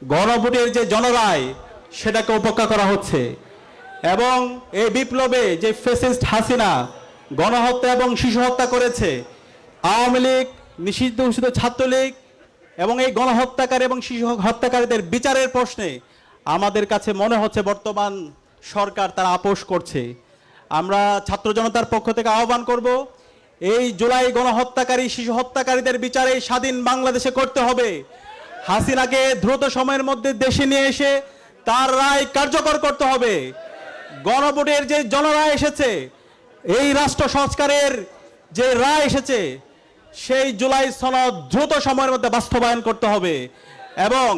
গণভোটের যে জনরায় সেটাকে উপেক্ষা করা হচ্ছে এবং এই বিপ্লবে যে ফ্যাসিস্ট হাসিনা গণহত্যা এবং শিশু হত্যা করেছে, আওয়ামী লীগ, নিষিদ্ধ ঘোষিত ছাত্রলীগ এবং এই গণহত্যাকারী এবং শিশু হত্যাকারীদের বিচারের প্রশ্নে আমাদের কাছে মনে হচ্ছে বর্তমান সরকার তারা আপোষ করছে। আমরা ছাত্র জনতার পক্ষ থেকে আহ্বান করব, এই জুলাই গণহত্যাকারী শিশু হত্যাকারীদের বিচারে স্বাধীন বাংলাদেশে করতে হবে। হাসিনাকে দ্রুত সময়ের মধ্যে দেশে নিয়ে এসে তার রায় কার্যকর করতে হবে। গণভোটের যে জনরায় এসেছে, এই রাষ্ট্র সংস্কারের যে রায় এসেছে, সেই জুলাই সনদ দ্রুত সময়ের মধ্যে বাস্তবায়ন করতে হবে এবং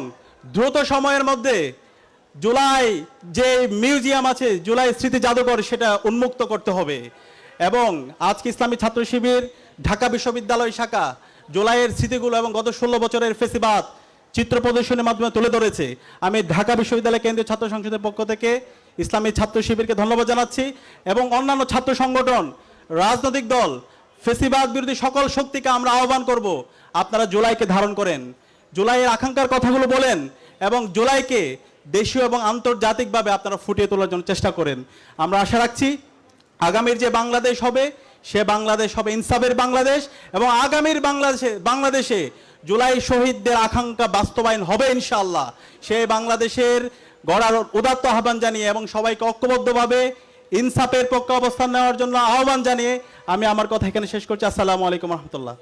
দ্রুত সময়ের মধ্যে জুলাই যে মিউজিয়াম আছে, জুলাই স্মৃতি জাদুঘর, সেটা উন্মুক্ত করতে হবে। এবং আজকে ইসলামী ছাত্র শিবির ঢাকা বিশ্ববিদ্যালয় শাখা জুলাইয়ের স্মৃতিগুলো এবং গত 16 বছরের ফেসিবাদ চিত্র প্রদর্শনের মাধ্যমে তুলে ধরেছে। আমি ঢাকা বিশ্ববিদ্যালয় কেন্দ্রীয় ছাত্র সংসদের পক্ষ থেকে ইসলামী ছাত্র শিবিরকে ধন্যবাদ জানাচ্ছি এবং অন্যান্য ছাত্র সংগঠন, রাজনৈতিক দল, ফেসিবাদ বিরোধী সকল শক্তিকে আমরা আহ্বান করব, আপনারা জুলাইকে ধারণ করেন, জুলাইয়ের আকাঙ্ক্ষার কথাগুলো বলেন এবং জুলাইকে দেশীয় এবং আন্তর্জাতিকভাবে আপনারা ফুটিয়ে তোলার জন্য চেষ্টা করেন। আমরা আশা রাখছি আগামীর যে বাংলাদেশ হবে, সে বাংলাদেশ হবে ইনসাফের বাংলাদেশ এবং আগামীর বাংলাদেশে জুলাই শহীদদের আকাঙ্ক্ষা বাস্তবায়ন হবে ইনশাআল্লাহ। সেই বাংলাদেশের গড়ার উদাত্ত আহ্বান জানিয়ে এবং সবাইকে ঐক্যবদ্ধভাবে ইনসাফের পক্ষে অবস্থান নেওয়ার জন্য আহ্বান জানিয়ে আমি আমার কথা এখানে শেষ করছি। আসসালামু আলাইকুম রহমতুল্লাহ।